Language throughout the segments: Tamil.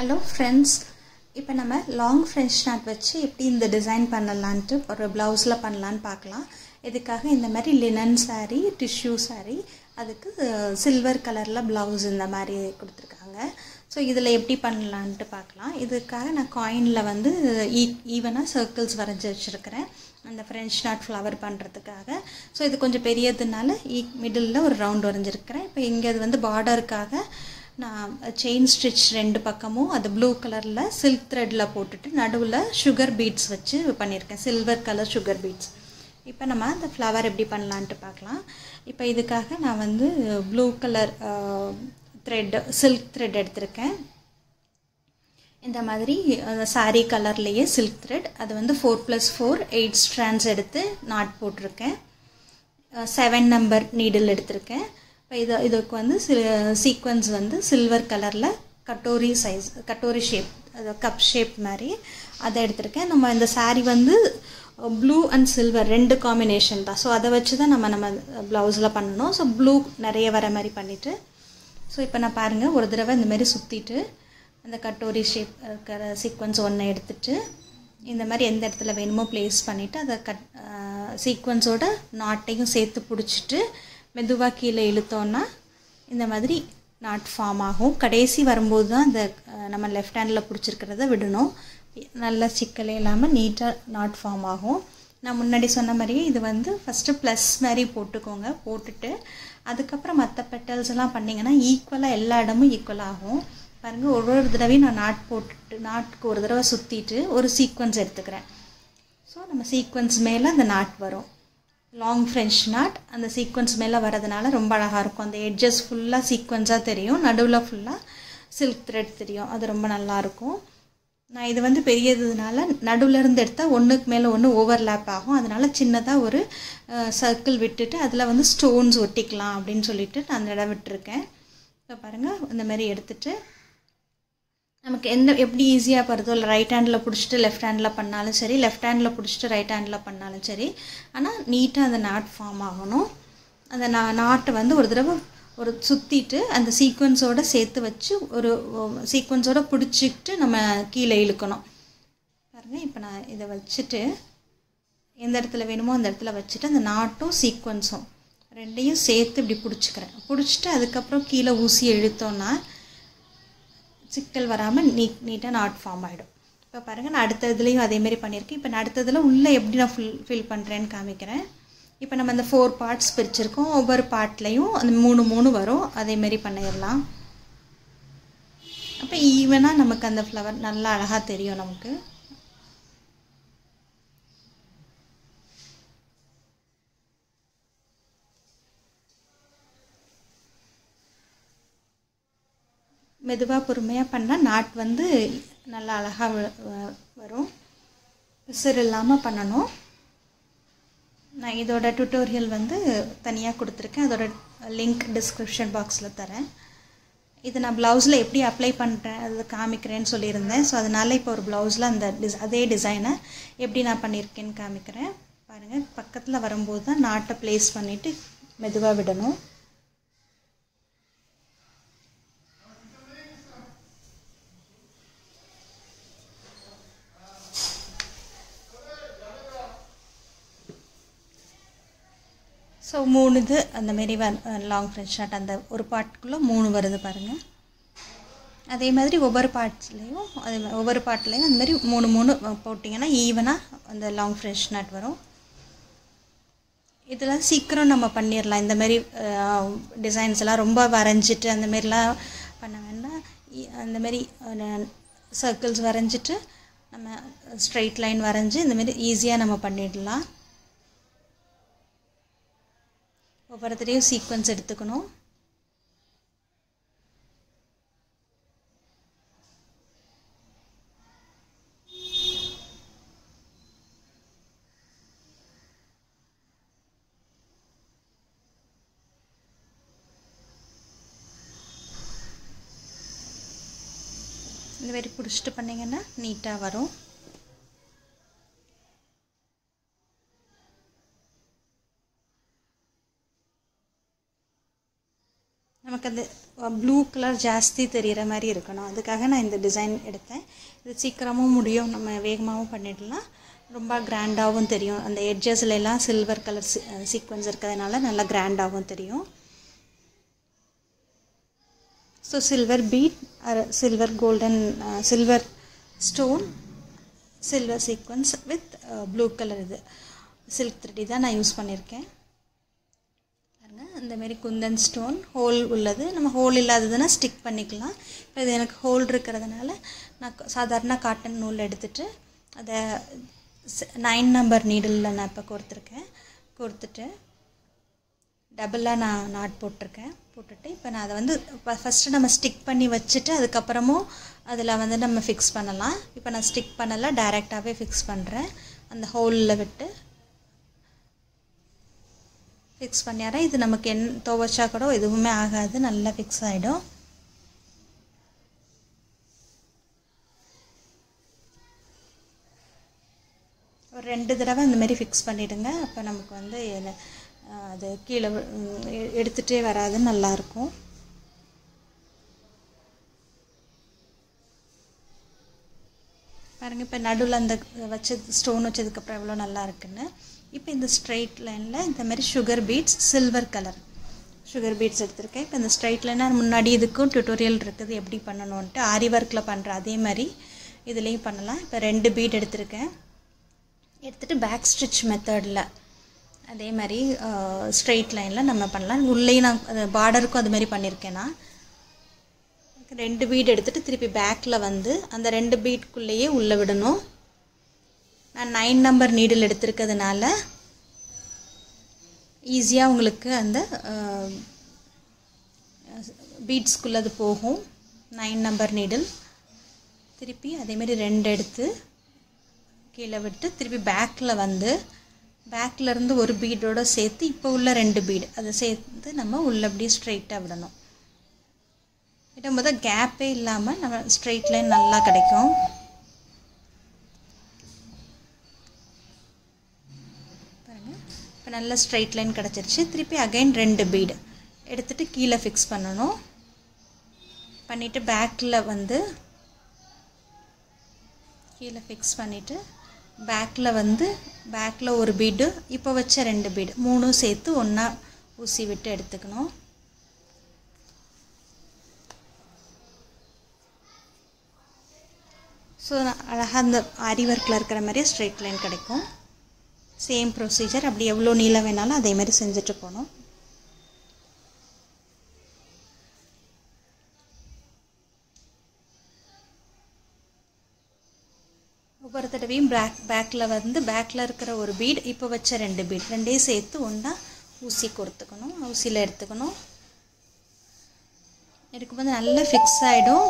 Hello friends, இப்போ நம்ம லாங் ஃப்ரெஞ்ச் நாட் வச்சு எப்படி இந்த டிசைன் பண்ணலான்ட்டு ஒரு ப்ளவுஸில் பண்ணலான்னு பார்க்கலாம். இதுக்காக இந்த மாதிரி லினன் saree, டிஷ்யூ saree, அதுக்கு சில்வர் கலரில் ப்ளவுஸ் இந்த மாதிரி கொடுத்துருக்காங்க. ஸோ இதில் எப்படி பண்ணலான்ட்டு பார்க்கலாம். இதுக்காக நான் காயினில் வந்து ஈவனாக சர்க்கிள்ஸ் வரைஞ்சி வச்சுருக்கிறேன் அந்த ஃப்ரெஞ்ச் நாட் ஃப்ளவர் பண்ணுறதுக்காக. ஸோ இது கொஞ்சம் பெரியதுனால மிடில் ஒரு ரவுண்ட் வரைஞ்சிருக்கிறேன். இப்போ இங்கே அது வந்து பார்டருக்காக நான் செயின் ஸ்டிச் ரெண்டு பக்கமும் அது ப்ளூ கலரில் சில்க் த்ரெட்டில் போட்டுட்டு நடுவில் சுகர் பீட்ஸ் வச்சு பண்ணியிருக்கேன், சில்வர் கலர் சுகர் பீட்ஸ். இப்போ நம்ம அந்த ஃப்ளவர் எப்படி பண்ணலான்ட்டு பார்க்கலாம். இப்போ இதுக்காக நான் வந்து blue colour thread silk thread எடுத்திருக்கேன். இந்த மாதிரி சாரீ கலர்லேயே சில்க் த்ரெட், அது வந்து 4+4 8 ஸ்ட்ராண்ட்ஸ் எடுத்து நாட் போட்டிருக்கேன். 7 நம்பர் நீடில் எடுத்திருக்கேன். இப்போ இதுக்கு வந்து சீக்வன்ஸ் வந்து சில்வர் கலரில் கட்டோரி சைஸ், கட்டோரி ஷேப், அது கப் ஷேப் மாதிரி அதை எடுத்திருக்கேன். நம்ம இந்த சாரீ வந்து ப்ளூ அண்ட் சில்வர் ரெண்டு காம்பினேஷன் தான். ஸோ அதை வச்சு தான் நம்ம ப்ளவுஸில் பண்ணணும். ஸோ ப்ளூ நிறைய வர மாதிரி பண்ணிவிட்டு, ஸோ இப்போ நான் பாருங்கள் ஒரு தடவை இந்த மாதிரி சுற்றிட்டு அந்த கட்டோரி ஷேப் இருக்கிற சீக்வன்ஸ் ஒன்று எடுத்துகிட்டு இந்த மாதிரி எந்த இடத்துல வேணுமோ ப்ளேஸ் பண்ணிவிட்டு அதை சீக்வன்ஸோட நாட்டையும் சேர்த்து பிடிச்சிட்டு மெதுவாக கீழே இழுத்தோன்னா இந்த மாதிரி நாட் ஃபார்ம் ஆகும். கடைசி வரும்போது தான் இந்த நம்ம லெஃப்ட் ஹேண்டில் பிடிச்சிருக்கிறத விடணும். நல்ல சிக்கலே இல்லாமல் நீட்டாக நாட் ஃபார்ம் ஆகும். நான் முன்னாடி சொன்ன மாதிரியே இது வந்து ஃபஸ்ட்டு ப்ளஸ் மாதிரி போட்டுக்கோங்க. போட்டுட்டு அதுக்கப்புறம் மற்ற பெட்டல்ஸ் எல்லாம் பண்ணிங்கன்னா ஈக்குவலாக எல்லா இடமும் ஈக்குவலாகும். பாருங்கள், ஒரு தடவையும் நான் நாட் போட்டுட்டு நாட்டுக்கு ஒரு தடவை சுற்றிட்டு ஒரு சீக்வன்ஸ் எடுத்துக்கிறேன். ஸோ நம்ம சீக்வன்ஸ் மேலே அந்த நாட் வரும். லாங் ஃப்ரெஞ்ச் நாட் அந்த சீக்வன்ஸ் மேலே வரதுனால ரொம்ப அழகாக இருக்கும். அந்த எட்ஜஸ் ஃபுல்லாக சீக்வன்ஸாக தெரியும், நடுவில் ஃபுல்லாக சில்க் த்ரெட் தெரியும். அது ரொம்ப நல்லாயிருக்கும். நான் இது வந்து பெரியதுனால நடுவிலேருந்து எடுத்தால் ஒன்றுக்கு மேலே ஒன்று ஓவர்லேப் ஆகும். அதனால் சின்னதாக ஒரு சர்க்கிள் விட்டுட்டு அதில் வந்து ஸ்டோன்ஸ் ஒட்டிக்கலாம் அப்படின்னு சொல்லிட்டு நான் அந்த இடம் விட்டுருக்கேன். இப்போ பாருங்கள், இந்த மாதிரி எடுத்துகிட்டு நமக்கு எப்படி ஈஸியாக போகிறதோ, இல்லை ரைட் ஹேண்டில் பிடிச்சிட்டு லெஃப்ட் ஹேண்டில் பண்ணாலும் சரி, லெஃப்ட் ஹேண்டில் பிடிச்சிட்டு ரைட் ஹேண்டில் பண்ணாலும் சரி, ஆனால் நீட்டாக அந்த நாட் ஃபார்ம் ஆகணும். அந்த நாட்டை வந்து ஒரு தடவை ஒரு சுற்றிட்டு அந்த சீக்வன்ஸோடு சேர்த்து வச்சு ஒரு சீக்வன்ஸோடு பிடிச்சிக்கிட்டு நம்ம கீழே இழுக்கணும். பாருங்கள், இப்போ நான் இதை வச்சுட்டு எந்த இடத்துல வேணுமோ அந்த இடத்துல வச்சுட்டு அந்த நாட்டும் சீக்வன்ஸும் ரெண்டையும் சேர்த்து இப்படி பிடிச்சிக்கிறேன். பிடிச்சிட்டு அதுக்கப்புறம் கீழே ஊசி இழுத்தோன்னா சிக்கல் வராமல் நீட்டாக நாட் ஃபார்ம் ஆகிடும். இப்போ பாருங்கள், நான் அடுத்த இதுலேயும் அதேமாரி பண்ணியிருக்கேன். இப்போ நான் அடுத்ததில் உள்ளே எப்படி நான் ஃபில் பண்ணுறேன்னு காமிக்கிறேன். இப்போ நம்ம அந்த 4 பார்ட்ஸ் பிரிச்சுருக்கோம். ஒவ்வொரு பார்ட்லேயும் அந்த 3 வரும். அதேமாரி பண்ணிடலாம். அப்போ ஈவனாக நமக்கு அந்த ஃப்ளவர் நல்லா அழகாக தெரியும் நமக்கு. மெதுவாக பொறுமையாக பண்ணால் நாட் வந்து நல்லா அழகாக வரும். பிசுறு இல்லாமல் பண்ணணும். நான் இதோட டுட்டோரியல் வந்து தனியாக கொடுத்துருக்கேன். அதோட லிங்க் டிஸ்கிரிப்ஷன் பாக்ஸில் தரேன். இது நான் ப்ளவுஸில் எப்படி அப்ளை பண்ணுறேன் அது காமிக்கிறேன்னு சொல்லியிருந்தேன். ஸோ அதனால் இப்போ ஒரு ப்ளவுஸில் அந்த அதே டிசைனை எப்படி நான் பண்ணியிருக்கேன்னு காமிக்கிறேன். பாருங்கள், பக்கத்தில் வரும்போது தான் நாட்டை ப்ளேஸ் பண்ணிவிட்டு மெதுவாக விடணும். ஸோ 3 இது அந்தமாரி லாங் ஃப்ரெஞ்ச் நாட் அந்த ஒரு பார்ட்டுக்குள்ளே 3 வருது பாருங்கள். அதே மாதிரி ஒவ்வொரு பார்ட்ஸ்லேயும் ஒவ்வொரு பார்ட்லேயும் அந்த மாதிரி 3 போட்டிங்கன்னா ஈவனாக அந்த லாங் ஃப்ரெஞ்ச் நாட் வரும். இதெல்லாம் சீக்கிரம் நம்ம பண்ணிடலாம். இந்தமாரி டிசைன்ஸ் எல்லாம் ரொம்ப வரைஞ்சிட்டு அந்தமாரிலாம் பண்ண வேண்டாம். அந்தமாரி சர்க்கிள்ஸ் வரைஞ்சிட்டு நம்ம ஸ்ட்ரைட் லைன் வரைஞ்சி இந்தமாரி ஈஸியாக நம்ம பண்ணிடலாம். ஒவ்வொருத்தரையும் சீக்வன்ஸ் எடுத்துக்கணும். இந்த மாதிரி பிடிச்சிட்டு பண்ணிங்கன்னா நீட்டாக வரும். நம்ம நமக்கு அந்த ப்ளூ கலர் ஜாஸ்தி தெரிகிற மாதிரி இருக்கணும். அதுக்காக நான் இந்த டிசைன் எடுத்தேன். இது சீக்கிரமும் முடியும், நம்ம வேகமாகவும் பண்ணிடலாம், ரொம்ப கிராண்டாகவும் தெரியும். அந்த எட்ஜஸ்லாம் சில்வர் கலர் சீக்வன்ஸ் இருக்கிறதுனால நல்லா கிராண்டாகவும் தெரியும். So silver bead, silver golden, silver stone, silver sequins with blue colour இது சில்க் த்ரெட் தான் நான் யூஸ் பண்ணியிருக்கேன். பாருங்கள், இந்தமாரி குந்தன் ஸ்டோன் ஹோல் உள்ளது. நம்ம ஹோல் இல்லாததுன்னா ஸ்டிக் பண்ணிக்கலாம். இப்போ இது எனக்கு ஹோல் இருக்கிறதுனால நான் சாதாரண காட்டன் நூல் எடுத்துகிட்டு அதை 9 நம்பர் நீடிலில் நான் இப்போ கோர்த்துட்டு டபுளாக நான் நாட் போட்டுட்டு இப்போ நான் அதை வந்து ஃபஸ்ட்டு நம்ம ஸ்டிக் பண்ணி வச்சுட்டு அதுக்கப்புறமும் அதில் வந்து நம்ம ஃபிக்ஸ் பண்ணலாம். இப்போ நான் ஸ்டிக் பண்ணலை, டைரெக்டாகவே ஃபிக்ஸ் பண்ணுறேன். அந்த ஹோலில் விட்டு ஃபிக்ஸ் பண்ணிடுறேன். இது நமக்கு துவைச்சா கூட எதுவுமே ஆகாது, நல்லா ஃபிக்ஸ் ஆகிடும். ஒரு 2 தடவை இந்தமாரி ஃபிக்ஸ் பண்ணிவிடுங்க. அப்போ நமக்கு வந்து அது கீழே எடுத்துகிட்டே வராது, நல்லாயிருக்கும். பாருங்கள், இப்போ நடுவில் அந்த ஸ்டோன் வச்சதுக்கப்புறம் எவ்வளோ நல்லா இருக்குன்னு. இப்போ இந்த ஸ்ட்ரைட் லைனில் இந்தமாரி sugar beads, silver colour sugar beads எடுத்திருக்கேன். இப்போ இந்த ஸ்ட்ரைட் லைனாக முன்னாடி இதுக்கும் டியூட்டோரியல் இருக்குது எப்படி பண்ணணுன்ட்டு, ஆரி ஒர்க்கில் பண்ணுற அதே மாதிரி இதுலேயும் பண்ணலாம். இப்போ 2 பீட் எடுத்துகிட்டு பேக் ஸ்டிச் மெத்தடில் அதே மாதிரி ஸ்ட்ரெயிட் லைனில் நம்ம பண்ணலாம். உள்ளேயும் நான் பார்டருக்கும் அதுமாரி பண்ணியிருக்கேன். நான் 2 பீட் எடுத்துகிட்டு திருப்பி பேக்கில் வந்து அந்த 2 பீட்குள்ளேயே உள்ளே விடணும். நான் 9 நம்பர் நீடில் எடுத்துருக்கிறதுனால ஈஸியாக உங்களுக்கு அந்த பீட்ஸ்குள்ளே அது போகும். 9 நம்பர் நீடில் திருப்பி அதேமாரி 2 எடுத்து கீழே விட்டு திருப்பி பேக்கில் வந்து பேக்கிலேருந்து ஒரு பீடோடு சேர்த்து இப்போ உள்ள 2 பீடு அதை சேர்த்து நம்ம உள்ளே அப்படியே ஸ்ட்ரைட்டாக விடணும். விடும்போது கேப்பே இல்லாமல் நம்ம ஸ்ட்ரைட் லைன் நல்லா கிடைக்கும். பாருங்கள், இப்போ நல்ல ஸ்ட்ரைட் லைன் கிடச்சிருச்சு. திருப்பி அகைன் 2 பீடு எடுத்துகிட்டு கீழே ஃபிக்ஸ் பண்ணணும். பண்ணிவிட்டு பேக்கில் வந்து கீழே ஃபிக்ஸ் பண்ணிவிட்டு பேக்கில் ஒரு பீடு, இப்போ வச்ச 2 பீடு 3 சேர்த்து ஒன்றா ஊசி விட்டு எடுத்துக்கணும். ஸோ அழகாக அந்த ஆரி ஒர்க்கில் இருக்கிற மாதிரியே ஸ்ட்ரெயிட் லைன் கிடைக்கும். சேம் ப்ரொசீஜர், அப்படி எவ்வளோ நீளம் வேணாலும் அதே மாதிரி செஞ்சுட்டு போகணும். ஒவ்வொரு தடவையும் பேக்கில் இருக்கிற ஒரு பீட், இப்போ வச்ச 2 பீட் 2 சேர்த்து ஒன்றா ஊசி கொடுத்துக்கணும். ஊசியில் எடுத்துக்கணும். எடுக்கும்போது நல்லா ஃபிக்ஸ் ஆகிடும்.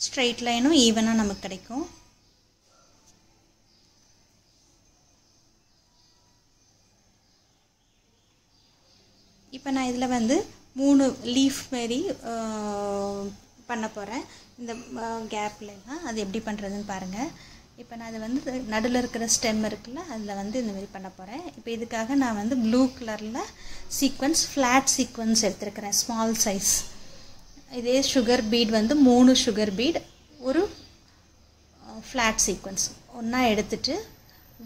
ஸ்ட்ரெயிட் லைனும் ஈவனாக நமக்கு கிடைக்கும். இப்போ நான் இதில் வந்து 3 லீஃப் மாரி பண்ண போகிறேன். இந்த கேப்லாம் அது எப்படி பண்ணுறதுன்னு பாருங்கள். இப்போ நான் அதை வந்து நடுவில் இருக்கிற ஸ்டெம் இருக்குல்ல, அதில் வந்து இந்தமாரி பண்ண போகிறேன். இப்போ இதுக்காக நான் வந்து ப்ளூ கலரில் சீக்வன்ஸ், ஃப்ளாட் சீக்வன்ஸ் எடுத்துருக்கிறேன், ஸ்மால் சைஸ். இதே சுகர் பீட் வந்து 3 சுகர் பீட், ஒரு ஃப்ளாட் சீக்வன்ஸ் ஒன்றா எடுத்துகிட்டு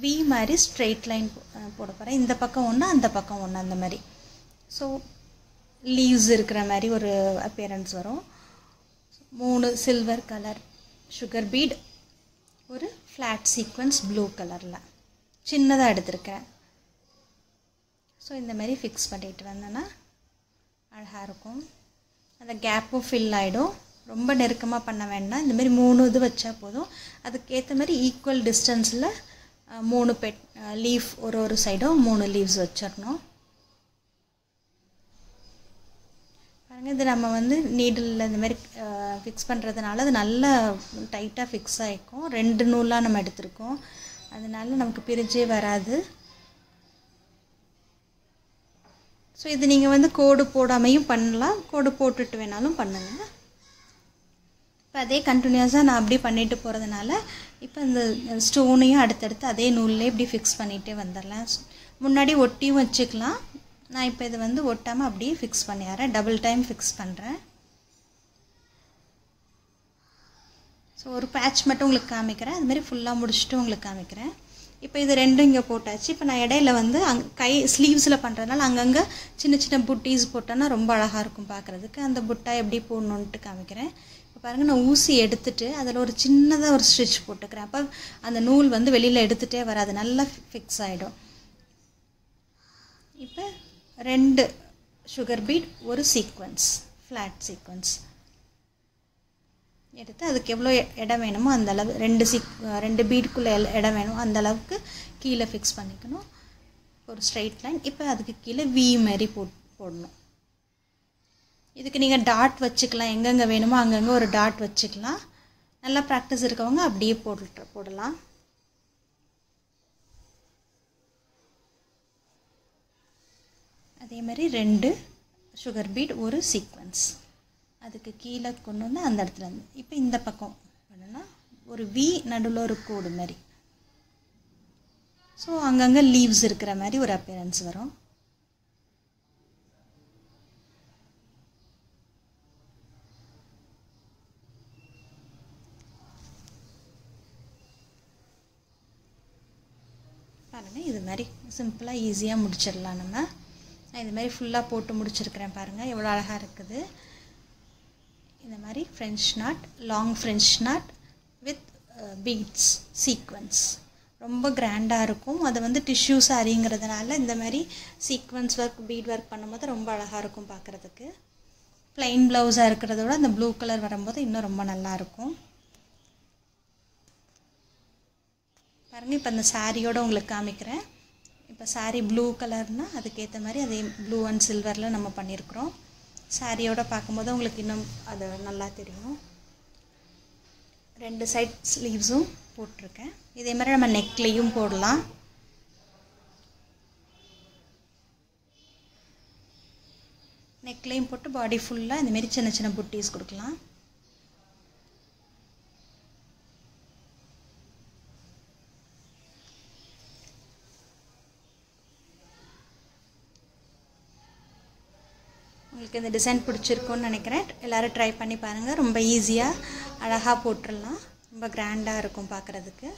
வி மாதிரி ஸ்ட்ரெயிட் லைன் போட போகிறேன். இந்த பக்கம் ஒன்று, அந்த பக்கம் ஒன்று, அந்த மாதிரி. ஸோ லீவ்ஸ் இருக்கிற மாதிரி ஒரு அப்பியரன்ஸ் வரும். 3 சில்வர் கலர் சுகர் பீட், ஒரு ஃப்ளாட் சீக்வன்ஸ் ப்ளூ கலரில் சின்னதாக எடுத்திருக்கேன். ஸோ இந்த மாதிரி ஃபிக்ஸ் பண்ணிட்டு வந்தேன்னா அழகாக இருக்கும். அந்த கேப்பும் ஃபில் ஆகிடும். ரொம்ப நெருக்கமாக பண்ண வேண்டாம். இந்தமாரி 3 இது வச்சா போதும். அதுக்கேற்ற மாதிரி ஈக்குவல் டிஸ்டன்ஸில் 3 லீஃப் ஒரு சைடும் 3 லீவ்ஸ் வச்சிடணும். பாருங்கள், இது நம்ம வந்து நீடில் இந்தமாரி ஃபிக்ஸ் பண்ணுறதுனால அது நல்லா டைட்டாக ஃபிக்ஸ் ஆகிக்கும். 2 நூலாக நம்ம எடுத்திருக்கோம், அதனால நமக்கு பிரிஞ்சே வராது. ஸோ இது நீங்கள் வந்து கோடு போடாமையும் பண்ணலாம், கோடு போட்டுட்டு வேணாலும் பண்ணுங்கள். இப்போ அதே கண்டினியூஸாக நான் அப்படி பண்ணிட்டு போகிறதுனால இப்போ இந்த ஸ்டோனையும் அடுத்தடுத்து அதே நூல்லே இப்படி ஃபிக்ஸ் பண்ணிகிட்டே வந்துடலாம். முன்னாடி ஒட்டியும் வச்சுக்கலாம், நான் இப்போ இது வந்து ஒட்டாமல் அப்படியே ஃபிக்ஸ் பண்ணிடுறேன். டபுள் டைம் ஃபிக்ஸ் பண்ணுறேன். ஸோ ஒரு பேட்ச் மட்டும் உங்களுக்கு காமிக்கிறேன். அதுமாதிரி ஃபுல்லாக முடிச்சுட்டு உங்களுக்கு காமிக்கிறேன். இப்போ இது ரெண்டும் இங்கே போட்டாச்சு. இப்போ நான் இடையில வந்து கை ஸ்லீவ்ஸில் பண்ணுறதுனால அங்கங்கே சின்ன சின்ன புட்டீஸ் போட்டோன்னா ரொம்ப அழகாக இருக்கும் பார்க்குறதுக்கு. அந்த புட்டா எப்படி போடணுன்ட்டு காமிக்கிறேன். இப்போ பாருங்கள், நான் ஊசி எடுத்துகிட்டு அதில் ஒரு சின்னதாக ஒரு ஸ்டிச் போட்டுக்கிறேன். அப்போ அந்த நூல் வந்து வெளியில் எடுத்துகிட்டே வராது, நல்லா ஃபிக்ஸ் ஆகிடும். இப்போ 2 சுகர் பீட், ஒரு சீக்வன்ஸ், ஃப்ளாட் சீக்வன்ஸ் எடுத்து அதுக்கு எவ்வளோ இடம் வேணுமோ அந்த அளவு 2 பீடுக்குள்ளே இடம் வேணும் அந்த அளவுக்கு கீழே ஃபிக்ஸ் பண்ணிக்கணும். ஒரு ஸ்ட்ரைட் லைன். இப்போ அதுக்கு கீழே வி மாதிரி போடணும். இதுக்கு நீங்கள் டாட் வச்சுக்கலாம், எங்கெங்கே வேணுமோ அங்கங்கே ஒரு டாட் வச்சுக்கலாம். நல்லா ப்ராக்டிஸ் இருக்கவங்க அப்படியே போடலாம். அதே மாதிரி 2 சுகர் பீட், ஒரு சீக்வன்ஸ் அதுக்கு கீழே கொண்டு வந்து அந்த இடத்துல இருந்து இப்போ இந்த பக்கம் பண்ணுன்னா ஒரு வி நடுவில் ஒரு கோடு மாதிரி. ஸோ அங்கங்கே லீவ்ஸ் இருக்கிற மாதிரி ஒரு அப்பியரன்ஸ் வரும். பாருங்கள், இது மாதிரி சிம்பிளாக ஈஸியாக முடிச்சிடலாம். நான் இது மாதிரி ஃபுல்லாக போட்டு முடிச்சிருக்கிறேன். பாருங்கள் எவ்வளோ அழகாக இருக்குது. இந்த மாதிரி French knot, long French knot with beads sequins ரொம்ப கிராண்டாக இருக்கும். அது வந்து டிஷ்யூ சாரிங்கிறதுனால இந்த மாதிரி சீக்வன்ஸ் ஒர்க், பீட் ஒர்க் பண்ணும்போது ரொம்ப அழகாக இருக்கும் பார்க்குறதுக்கு. ப்ளைன் ப்ளவுஸாக இருக்கிறத விட அந்த ப்ளூ கலர் வரும்போது இன்னும் ரொம்ப நல்லாயிருக்கும். பாருங்கள், இப்போ அந்த சாரியோடு உங்களுக்கு காமிக்கிறேன். இப்போ சாரீ ப்ளூ கலர்னால் அதுக்கேற்ற மாதிரி அதே ப்ளூ அண்ட் சில்வரில் நம்ம பண்ணியிருக்கிறோம். சாரியோடு பார்க்கும்போது உங்களுக்கு இன்னும் அது நல்லா தெரியும். 2 சைட் ஸ்லீவ்ஸும் போட்டிருக்கேன். இதே மாதிரி நம்ம நெக்லேயும் போடலாம். நெக்லேயும் போட்டு பாடி ஃபுல்லாக இந்தமாரி சின்ன சின்ன புட்டீஸ் கொடுக்கலாம். உங்களுக்கு இந்த டிசைன் பிடிச்சிருக்குன்னு நினைக்கிறேன். எல்லோரும் ட்ரை பண்ணி பாருங்கள். ரொம்ப ஈஸியாக அழகாக போட்டுடலாம். ரொம்ப கிராண்டாக இருக்கும் பார்க்குறதுக்கு.